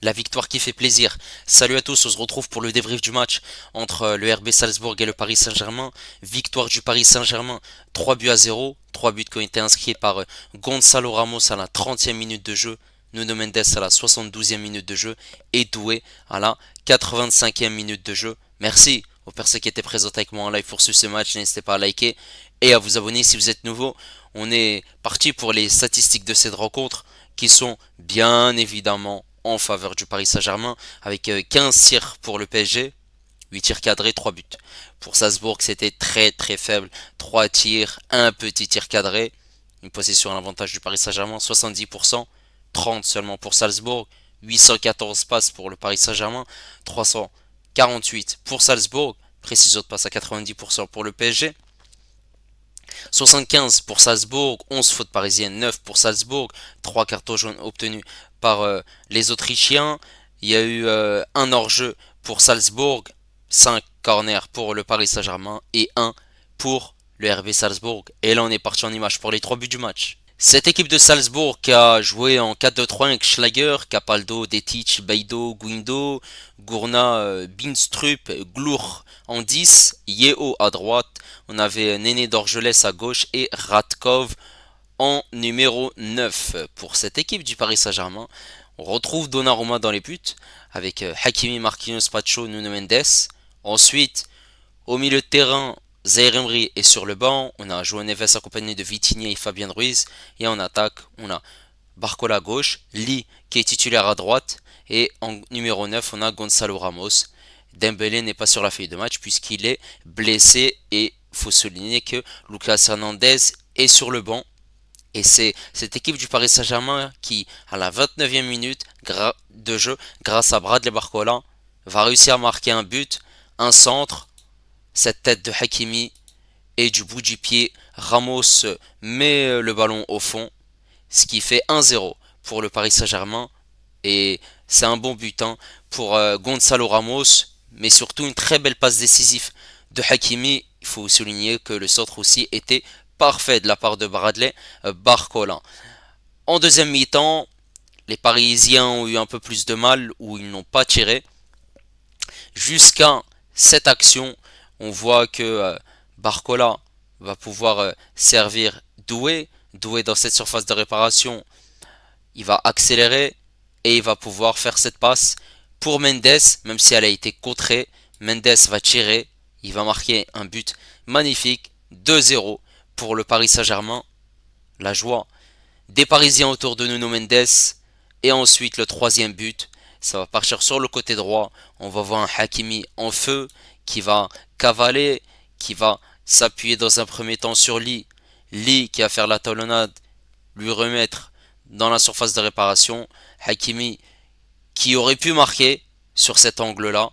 la victoire qui fait plaisir. Salut à tous, on se retrouve pour le débrief du match entre le RB Salzbourg et le Paris Saint-Germain. Victoire du Paris Saint-Germain, 3 buts à 0. 3 buts qui ont été inscrits par Gonzalo Ramos à la 30e minute de jeu, Nuno Mendes à la 72e minute de jeu et Doué à la 85e minute de jeu. Merci aux personnes qui étaient présentes avec moi en live pour suivre ce match. N'hésitez pas à liker et à vous abonner si vous êtes nouveau. On est parti pour les statistiques de cette rencontre qui sont bien évidemment en faveur du Paris Saint-Germain avec 15 tirs pour le PSG, 8 tirs cadrés, 3 buts. Pour Salzbourg, c'était très très faible, 3 tirs, un petit tir cadré, une possession à l'avantage du Paris Saint-Germain, 70%, 30 seulement pour Salzbourg, 814 passes pour le Paris Saint-Germain, 348 pour Salzbourg, précision de passe à 90% pour le PSG, 75 pour Salzbourg, 11 fautes parisiennes, 9 pour Salzbourg, 3 cartons jaunes obtenus par les Autrichiens. Il y a eu un hors-jeu pour Salzbourg, 5 corners pour le Paris Saint-Germain et 1 pour le RB Salzbourg. Et là on est parti en image pour les 3 buts du match. Cette équipe de Salzbourg qui a joué en 4-2-3 avec Schlager, Capaldo, Detic, Baido, Guindo, Gourna, Binstrup, Glour en 10, Yeo à droite, on avait Néné d'Orgelès à gauche et Radkov en numéro 9. Pour cette équipe du Paris Saint-Germain, on retrouve Donnarumma dans les buts avec Hakimi, Marquinhos, Pacho, Nuno Mendes. Ensuite, au milieu de terrain, Zaire Emery est sur le banc. On a João Neves accompagné de Vitinha et Fabien Ruiz. Et en attaque, on a Barcola à gauche, Lee qui est titulaire à droite. Et en numéro 9, on a Gonzalo Ramos. Dembélé n'est pas sur la feuille de match puisqu'il est blessé. Et il faut souligner que Lucas Hernandez est sur le banc. Et c'est cette équipe du Paris Saint-Germain qui, à la 29e minute de jeu, grâce à Bradley Barcola, va réussir à marquer un but, un centre, cette tête de Hakimi et du bout du pied, Ramos met le ballon au fond, ce qui fait 1-0 pour le Paris Saint-Germain. Et c'est un bon but hein, pour Gonzalo Ramos, mais surtout une très belle passe décisive de Hakimi. Il faut souligner que le centre aussi était parfait de la part de Bradley Barcola. En deuxième mi-temps, les Parisiens ont eu un peu plus de mal où ils n'ont pas tiré. Jusqu'à cette action, on voit que Barcola va pouvoir servir Doué. Doué dans cette surface de réparation, il va accélérer et il va pouvoir faire cette passe pour Mendes, même si elle a été contrée. Mendes va tirer, il va marquer un but magnifique, 2-0 pour le Paris Saint-Germain. La joie des Parisiens autour de Nuno Mendes. Et ensuite le troisième but, ça va partir sur le côté droit. On va voir un Hakimi en feu qui va cavaler, qui va s'appuyer dans un premier temps sur Lee. Lee qui va faire la talonnade, lui remettre dans la surface de réparation. Hakimi qui aurait pu marquer sur cet angle-là.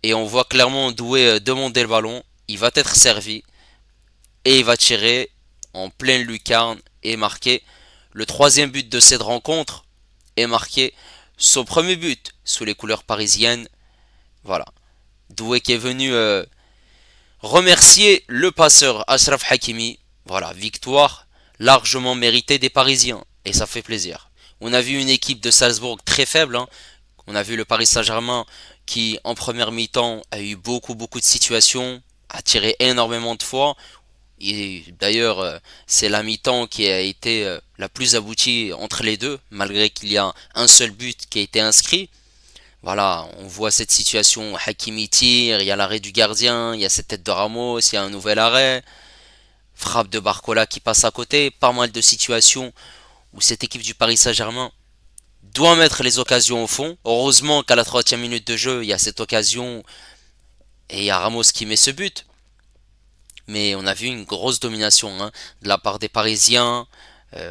Et on voit clairement Doué demander le ballon. Il va être servi. Et il va tirer en pleine lucarne et marquer le troisième but de cette rencontre. Et marquer son premier but sous les couleurs parisiennes. Voilà. Doué qui est venu remercier le passeur Achraf Hakimi. Voilà, victoire largement méritée des Parisiens. Et ça fait plaisir. On a vu une équipe de Salzbourg très faible. Hein. On a vu le Paris Saint-Germain qui, en première mi-temps, a eu beaucoup de situations, a tiré énormément de fois. Et d'ailleurs, c'est la mi-temps qui a été la plus aboutie entre les deux, malgré qu'il y a un seul but qui a été inscrit. Voilà, on voit cette situation, Hakimi tire, il y a l'arrêt du gardien, il y a cette tête de Ramos, il y a un nouvel arrêt, frappe de Barcola qui passe à côté, pas mal de situations où cette équipe du Paris Saint-Germain doit mettre les occasions au fond. Heureusement qu'à la 30e minute de jeu, il y a cette occasion et il y a Ramos qui met ce but. Mais on a vu une grosse domination hein, de la part des Parisiens.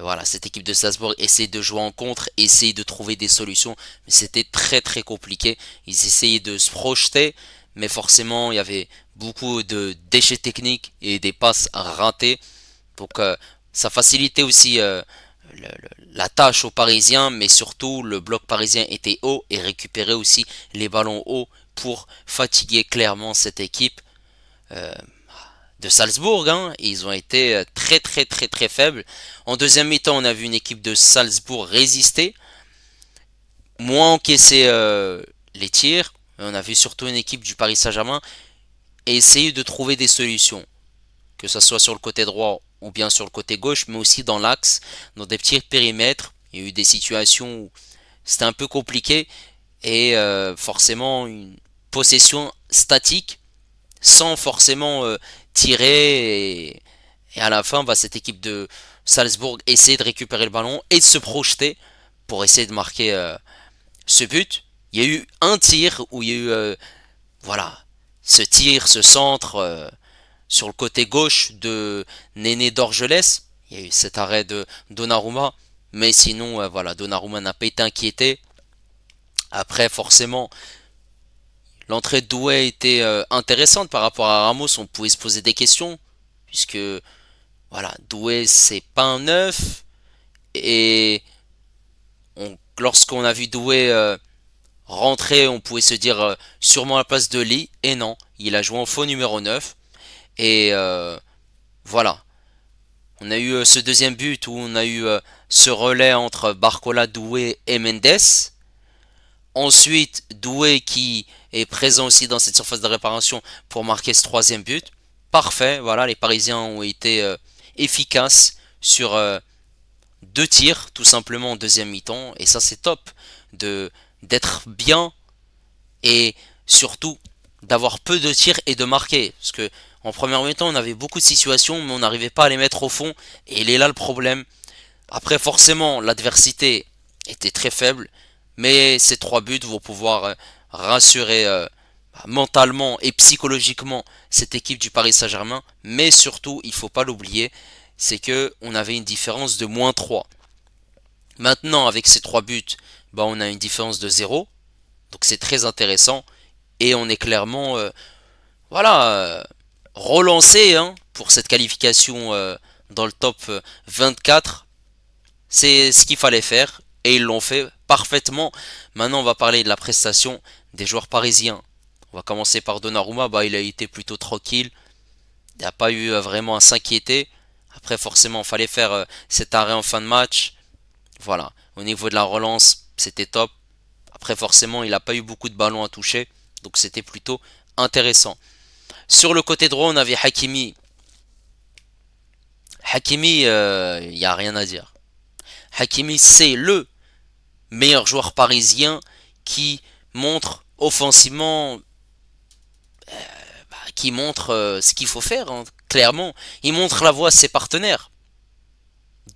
Voilà, cette équipe de Salzbourg essaie de jouer en contre, essaie de trouver des solutions, mais c'était très compliqué. Ils essayaient de se projeter, mais forcément il y avait beaucoup de déchets techniques et des passes ratées. Donc ça facilitait aussi la tâche aux Parisiens, mais surtout le bloc parisien était haut et récupérait aussi les ballons hauts pour fatiguer clairement cette équipe. Euh, de Salzbourg, hein. Ils ont été très faibles. En deuxième mi-temps, on a vu une équipe de Salzbourg résister, moins encaisser les tirs. On a vu surtout une équipe du Paris Saint-Germain essayer de trouver des solutions, que ce soit sur le côté droit ou bien sur le côté gauche, mais aussi dans l'axe, dans des petits périmètres. Il y a eu des situations où c'était un peu compliqué et forcément une possession statique sans forcément tirer et à la fin bah, cette équipe de Salzbourg essayait de récupérer le ballon et de se projeter pour essayer de marquer ce but. Il y a eu un tir où il y a eu voilà ce tir, ce centre sur le côté gauche de Néné Dorgelès. Il y a eu cet arrêt de Donnarumma, mais sinon voilà, Donnarumma n'a pas été inquiété. Après forcément l'entrée de Doué était intéressante par rapport à Ramos, on pouvait se poser des questions puisque voilà, Doué c'est pas un neuf et lorsqu'on a vu Doué rentrer, on pouvait se dire sûrement à la place de Lee et non, il a joué en faux numéro 9 et voilà, on a eu ce deuxième but où on a eu ce relais entre Barcola, Doué et Mendes. Ensuite, Doué qui est présent aussi dans cette surface de réparation pour marquer ce troisième but. Parfait, voilà, les Parisiens ont été efficaces sur deux tirs, tout simplement en deuxième mi-temps. Et ça, c'est top de d'être bien et surtout d'avoir peu de tirs et de marquer. Parce que en première mi-temps, on avait beaucoup de situations, mais on n'arrivait pas à les mettre au fond. Et il est là le problème. Après, forcément, l'adversité était très faible, mais ces trois buts vont pouvoir rassurer mentalement et psychologiquement cette équipe du Paris Saint-Germain. Mais surtout, il ne faut pas l'oublier, c'est que on avait une différence de -3. Maintenant, avec ces trois buts, bah, on a une différence de 0. Donc c'est très intéressant. Et on est clairement voilà, relancé hein, pour cette qualification dans le top 24. C'est ce qu'il fallait faire et ils l'ont fait parfaitement. Maintenant, on va parler de la prestation des joueurs parisiens. On va commencer par Donnarumma. Bah, il a été plutôt tranquille. Il n'y a pas eu vraiment à s'inquiéter. Après, forcément, il fallait faire cet arrêt en fin de match. Voilà. Au niveau de la relance, c'était top. Après, forcément, il n'a pas eu beaucoup de ballons à toucher. Donc, c'était plutôt intéressant. Sur le côté droit, on avait Hakimi. Hakimi, il n'y a rien à dire. Hakimi, c'est le meilleur joueur parisien qui montre offensivement, qui montre ce qu'il faut faire, hein, clairement. Il montre la voie à ses partenaires.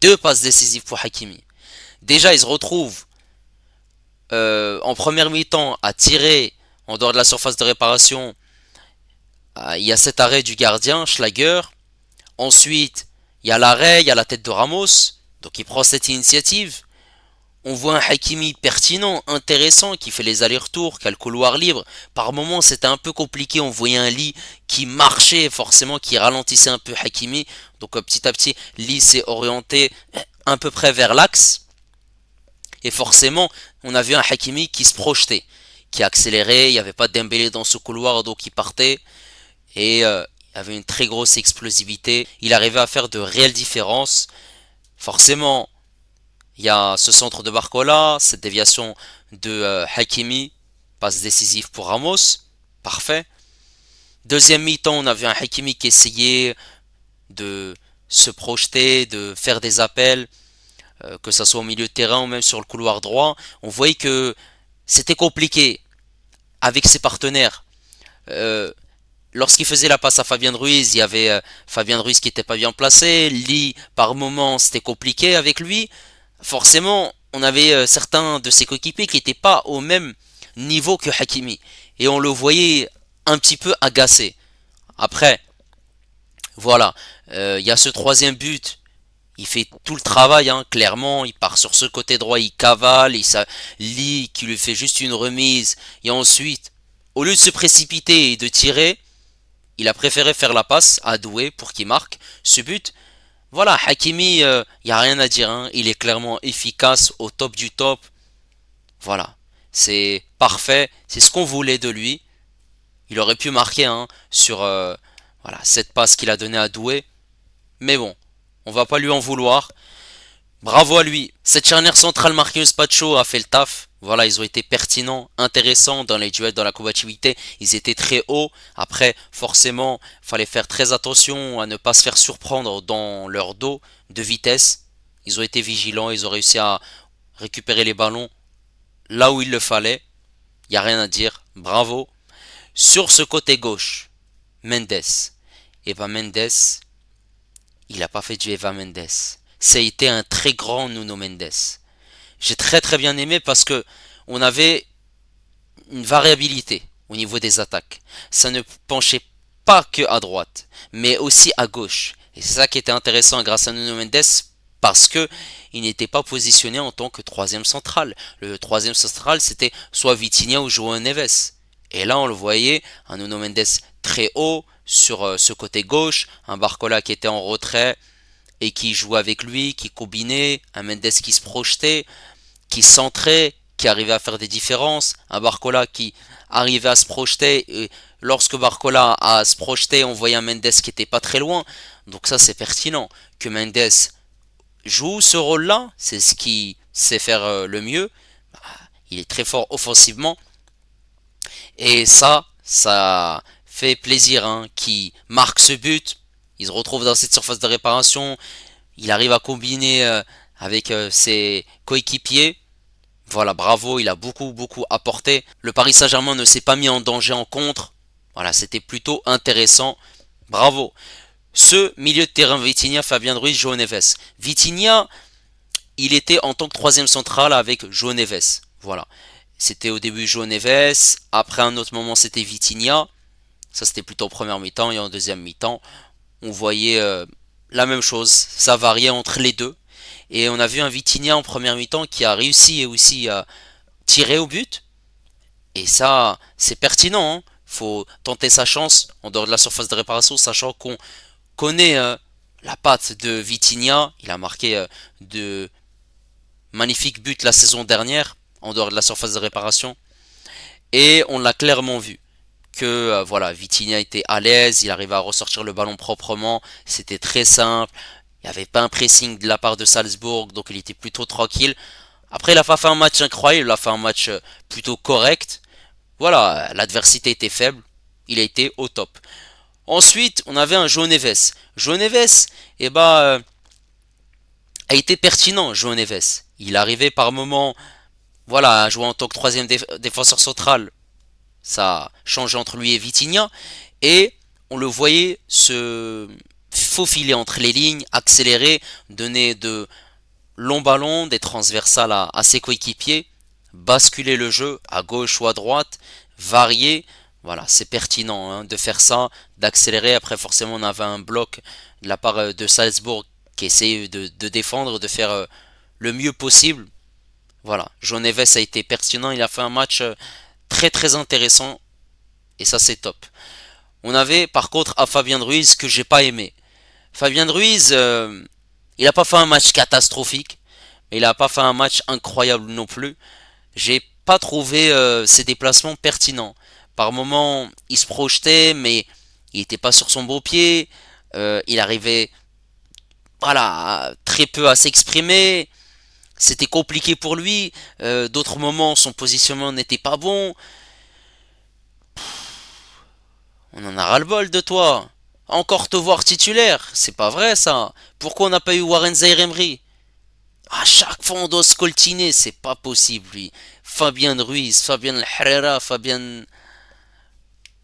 Deux passes décisives pour Hakimi. Déjà, il se retrouve en première mi-temps à tirer en dehors de la surface de réparation. Il y a cet arrêt du gardien, Schlager. Ensuite, il y a l'arrêt, il y a la tête de Ramos. Donc il prend cette initiative. On voit un Hakimi pertinent, intéressant, qui fait les allers-retours, qui a le couloir libre. Par moments, c'était un peu compliqué. On voyait un Lee qui marchait, forcément, qui ralentissait un peu Hakimi. Donc petit à petit, Lee s'est orienté à peu près vers l'axe. Et forcément, on a vu un Hakimi qui se projetait, qui accélérait. Il n'y avait pas de Dembélé dans ce couloir, donc il partait. Et il avait une très grosse explosivité. Il arrivait à faire de réelles différences. Forcément, il y a ce centre de Barcola, cette déviation de Hakimi, passe décisive pour Ramos, parfait. Deuxième mi-temps, on avait un Hakimi qui essayait de se projeter, de faire des appels, que ce soit au milieu de terrain ou même sur le couloir droit. On voyait que c'était compliqué avec ses partenaires. Euh, Lorsqu'il faisait la passe à Fabien Ruiz, il y avait Fabien Ruiz qui n'était pas bien placé. Lee, par moments, c'était compliqué avec lui. Forcément, on avait certains de ses coéquipiers qui n'étaient pas au même niveau que Hakimi. Et on le voyait un petit peu agacé. Après, voilà, il y a ce troisième but. Il fait tout le travail, hein, clairement. Il part sur ce côté droit, il cavale. Et ça, Lee qui lui fait juste une remise. Et ensuite, au lieu de se précipiter et de tirer, il a préféré faire la passe à Doué pour qu'il marque ce but. Voilà, Hakimi, il n'y a rien à dire. Hein. Il est clairement efficace, au top du top. Voilà, c'est parfait. C'est ce qu'on voulait de lui. Il aurait pu marquer hein, sur voilà, cette passe qu'il a donnée à Doué. Mais bon, on va pas lui en vouloir. Bravo à lui. Cette charnière centrale Marquinhos Pacho a fait le taf. Voilà, ils ont été pertinents, intéressants dans les duels, dans la combativité. Ils étaient très hauts. Après, forcément, fallait faire très attention à ne pas se faire surprendre dans leur dos de vitesse. Ils ont été vigilants, ils ont réussi à récupérer les ballons là où il le fallait. Il n'y a rien à dire. Bravo. Sur ce côté gauche, Mendes. Et ben Mendes, il n'a pas fait du Eva Mendes. Ça a été un très grand Nuno Mendes. J'ai très très bien aimé parce que on avait une variabilité au niveau des attaques. Ça ne penchait pas que à droite, mais aussi à gauche. Et c'est ça qui était intéressant grâce à Nuno Mendes parce que il n'était pas positionné en tant que troisième central. Le troisième central c'était soit Vitinha ou João Neves. Et là on le voyait, un Nuno Mendes très haut sur ce côté gauche, un Barcola qui était en retrait et qui jouait avec lui, qui combinait, un Mendes qui se projetait, qui centrait, qui arrivait à faire des différences, un Barcola qui arrivait à se projeter, et lorsque Barcola a se projeté, on voyait un Mendes qui était pas très loin, donc ça c'est pertinent, que Mendes joue ce rôle-là, c'est ce qu'il sait faire le mieux, il est très fort offensivement, et ça fait plaisir, hein, qui marque ce but, il se retrouve dans cette surface de réparation, il arrive à combiner avec ses coéquipiers. Voilà, bravo, il a beaucoup apporté. Le Paris Saint-Germain ne s'est pas mis en danger en contre. Voilà, c'était plutôt intéressant. Bravo. Ce milieu de terrain Vitinha, Fabien Ruiz, João Neves. Vitinha, il était en tant que troisième central avec João Neves. Voilà. C'était au début João Neves. Après un autre moment, c'était Vitinha. Ça, c'était plutôt en première mi-temps. Et en deuxième mi-temps, on voyait la même chose. Ça variait entre les deux. Et on a vu un Vitinha en première mi-temps qui a réussi aussi à tirer au but. Et ça, c'est pertinent, hein. Faut tenter sa chance en dehors de la surface de réparation, sachant qu'on connaît la patte de Vitinha. Il a marqué de magnifiques buts la saison dernière en dehors de la surface de réparation. Et on l'a clairement vu que voilà, Vitinha était à l'aise, il arrivait à ressortir le ballon proprement, c'était très simple, il n'y avait pas un pressing de la part de Salzbourg, donc il était plutôt tranquille. Après, il a pas fait un match incroyable, il a fait un match plutôt correct. Voilà, l'adversité était faible, il a été au top. Ensuite, on avait un João Neves. João Neves, eh ben, a été pertinent, João Neves. Il arrivait par moments, voilà, à jouer en tant que troisième défenseur central. Ça changeait entre lui et Vitinha. Et on le voyait se faufiler entre les lignes, accélérer, donner de longs ballons, des transversales à ses coéquipiers, basculer le jeu à gauche ou à droite, varier. Voilà, c'est pertinent, hein, de faire ça, d'accélérer. Après, forcément, on avait un bloc de la part de Salzbourg qui essayait de défendre, de faire le mieux possible. Voilà, João Neves a été pertinent. Il a fait un match très très intéressant. Et ça, c'est top. On avait par contre à Fabien Ruiz que j'ai pas aimé. Fabien Ruiz, il a pas fait un match catastrophique, mais il a pas fait un match incroyable non plus. J'ai pas trouvé ses déplacements pertinents. Par moments, il se projetait, mais il était pas sur son beau pied. Il arrivait, voilà, très peu à s'exprimer. C'était compliqué pour lui. D'autres moments, son positionnement n'était pas bon. On en a ras-le-bol de toi. Encore te voir titulaire, c'est pas vrai ça. Pourquoi on n'a pas eu Warren Zaïre-Emery? À chaque fois on doit se coltiner, c'est pas possible lui. Fabien Ruiz, Fabien Herrera, Fabien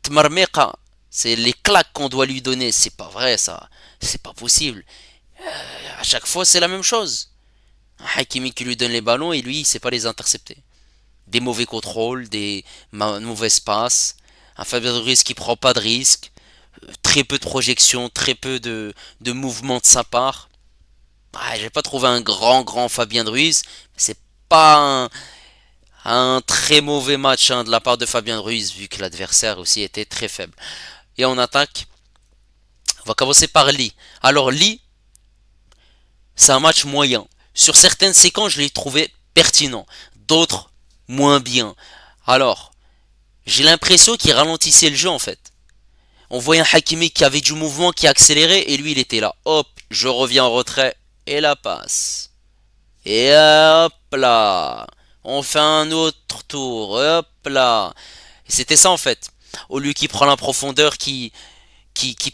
Tmarmeka, c'est les claques qu'on doit lui donner, c'est pas vrai ça. C'est pas possible. À chaque fois c'est la même chose. Un Hakimi qui lui donne les ballons et lui il sait pas les intercepter. Des mauvais contrôles, des mauvaises passes. Un Fabien Ruiz qui prend pas de risques. Très peu de projections, très peu de mouvements de sa part. J'ai pas trouvé un grand Fabien Ruiz. C'est pas un très mauvais match, hein, de la part de Fabien Ruiz, vu que l'adversaire aussi était très faible. Et on attaque. On va commencer par Lee. Alors Lee, c'est un match moyen. Sur certaines séquences, je l'ai trouvé pertinent. D'autres, moins bien. Alors, j'ai l'impression qu'il ralentissait le jeu en fait. On voyait un Hakimi qui avait du mouvement, qui accélérait, et lui il était là. Hop, je reviens en retrait, et la passe. Et hop là, on fait un autre tour, hop là. Et c'était ça en fait. Au lieu qu'il prend la profondeur, qui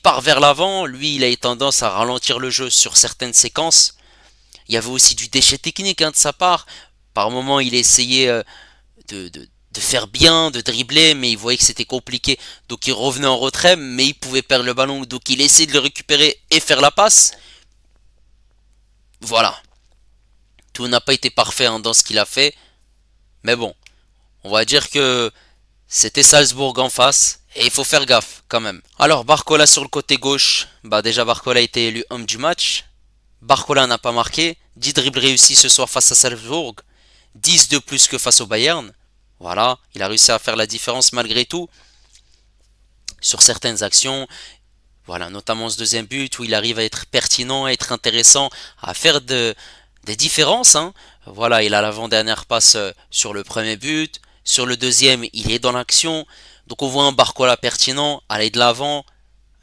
part vers l'avant, lui il a eu tendance à ralentir le jeu sur certaines séquences. Il y avait aussi du déchet technique de sa part. Par moments il essayait de faire bien, de dribbler, mais il voyait que c'était compliqué. Donc il revenait en retrait, mais il pouvait perdre le ballon. Donc il essayait de le récupérer et faire la passe. Voilà. Tout n'a pas été parfait dans ce qu'il a fait. Mais bon, on va dire que c'était Salzbourg en face. Et il faut faire gaffe quand même. Alors Barcola sur le côté gauche. Bah déjà Barcola a été élu homme du match. Barcola n'a pas marqué. 10 dribbles réussis ce soir face à Salzbourg. 10 de plus que face au Bayern. Voilà, il a réussi à faire la différence malgré tout sur certaines actions. Voilà, notamment ce deuxième but où il arrive à être pertinent, à être intéressant, à faire des différences. Hein. Voilà, il a l'avant-dernière passe sur le premier but. Sur le deuxième, il est dans l'action. Donc on voit un Barcola pertinent, aller de l'avant,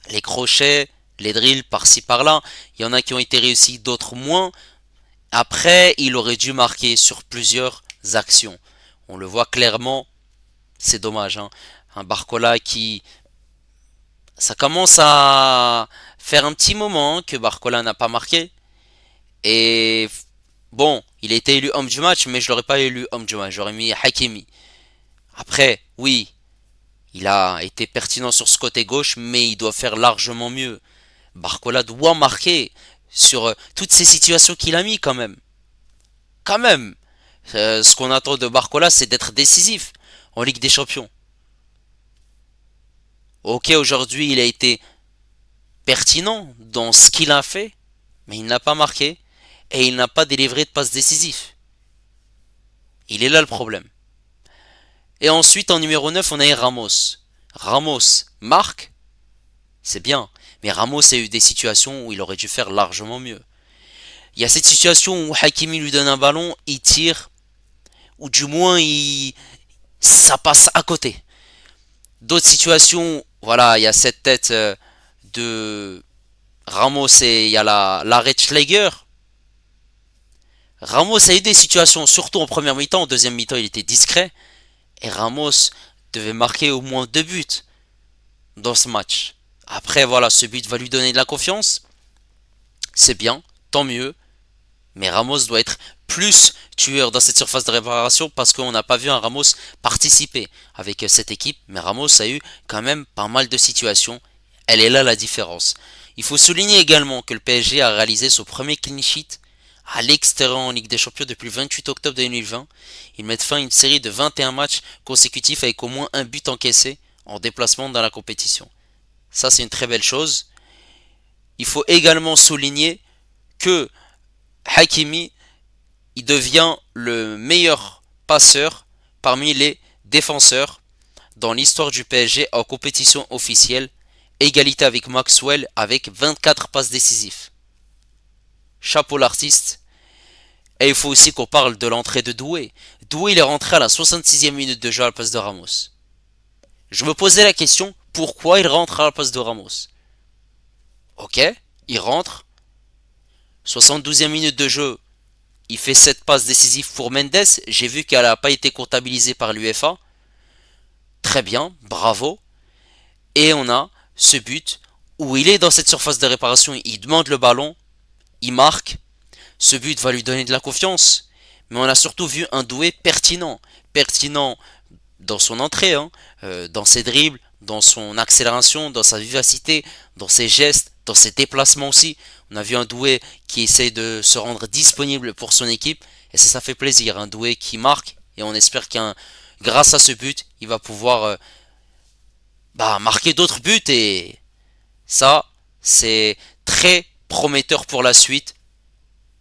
les crochets, les drills par-ci par-là. Il y en a qui ont été réussis, d'autres moins. Après, il aurait dû marquer sur plusieurs actions. On le voit clairement, c'est dommage. Hein. Un Barcola qui... Ça commence à faire un petit moment que Barcola n'a pas marqué. Et bon, il a été élu homme du match, mais je l'aurais pas élu homme du match. J'aurais mis Hakimi. Après, oui, il a été pertinent sur ce côté gauche, mais il doit faire largement mieux. Barcola doit marquer sur toutes ces situations qu'il a mis quand même. Quand même. Ce qu'on attend de Barcola, c'est d'être décisif en Ligue des Champions. Ok, aujourd'hui, il a été pertinent dans ce qu'il a fait, mais il n'a pas marqué et il n'a pas délivré de passe décisif. Il est là le problème. Et ensuite, en numéro 9, on a Ramos. Ramos marque, c'est bien, mais Ramos a eu des situations où il aurait dû faire largement mieux. Il y a cette situation où Hakimi lui donne un ballon, il tire, ou du moins ça passe à côté. D'autres situations, voilà, il y a cette tête de Ramos et il y a l'arrêt de Schläger. Ramos a eu des situations, surtout en première mi-temps. En deuxième mi-temps, il était discret. Et Ramos devait marquer au moins 2 buts dans ce match. Après, voilà, ce but va lui donner de la confiance. C'est bien, tant mieux. Mais Ramos doit être plus tueur dans cette surface de réparation parce qu'on n'a pas vu un Ramos participer avec cette équipe. Mais Ramos a eu quand même pas mal de situations. Elle est là la différence. Il faut souligner également que le PSG a réalisé son premier clean sheet à l'extérieur en Ligue des Champions depuis le 28 octobre 2020. Ils mettent fin à une série de 21 matchs consécutifs avec au moins un but encaissé en déplacement dans la compétition. Ça, c'est une très belle chose. Il faut également souligner que Hakimi, il devient le meilleur passeur parmi les défenseurs dans l'histoire du PSG en compétition officielle, égalité avec Maxwell avec 24 passes décisives. Chapeau l'artiste. Et il faut aussi qu'on parle de l'entrée de Doué. Doué, il est rentré à la 66e minute de jeu à la place de Ramos. Je me posais la question, pourquoi il rentre à la place de Ramos? Ok, il rentre. 72e minute de jeu, il fait 7 passes décisives pour Mendes. J'ai vu qu'elle n'a pas été comptabilisée par l'UEFA. Très bien, bravo. Et on a ce but où il est dans cette surface de réparation, il demande le ballon, il marque. Ce but va lui donner de la confiance. Mais on a surtout vu un Doué pertinent. Pertinent dans son entrée, hein, dans ses dribbles, dans son accélération, dans sa vivacité, dans ses gestes, dans ses déplacements aussi. On a vu un Doué qui essaie de se rendre disponible pour son équipe. Et ça fait plaisir. Un Doué qui marque. Et on espère qu'un grâce à ce but, il va pouvoir marquer d'autres buts. Et ça, c'est très prometteur pour la suite.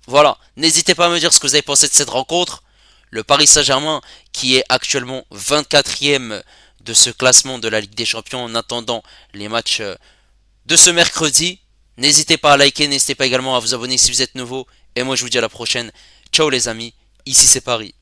Voilà, n'hésitez pas à me dire ce que vous avez pensé de cette rencontre. Le Paris Saint-Germain qui est actuellement 24e de ce classement de la Ligue des Champions en attendant les matchs de ce mercredi. N'hésitez pas à liker, n'hésitez pas également à vous abonner si vous êtes nouveau. Et moi je vous dis à la prochaine. Ciao les amis, ici c'est Paris.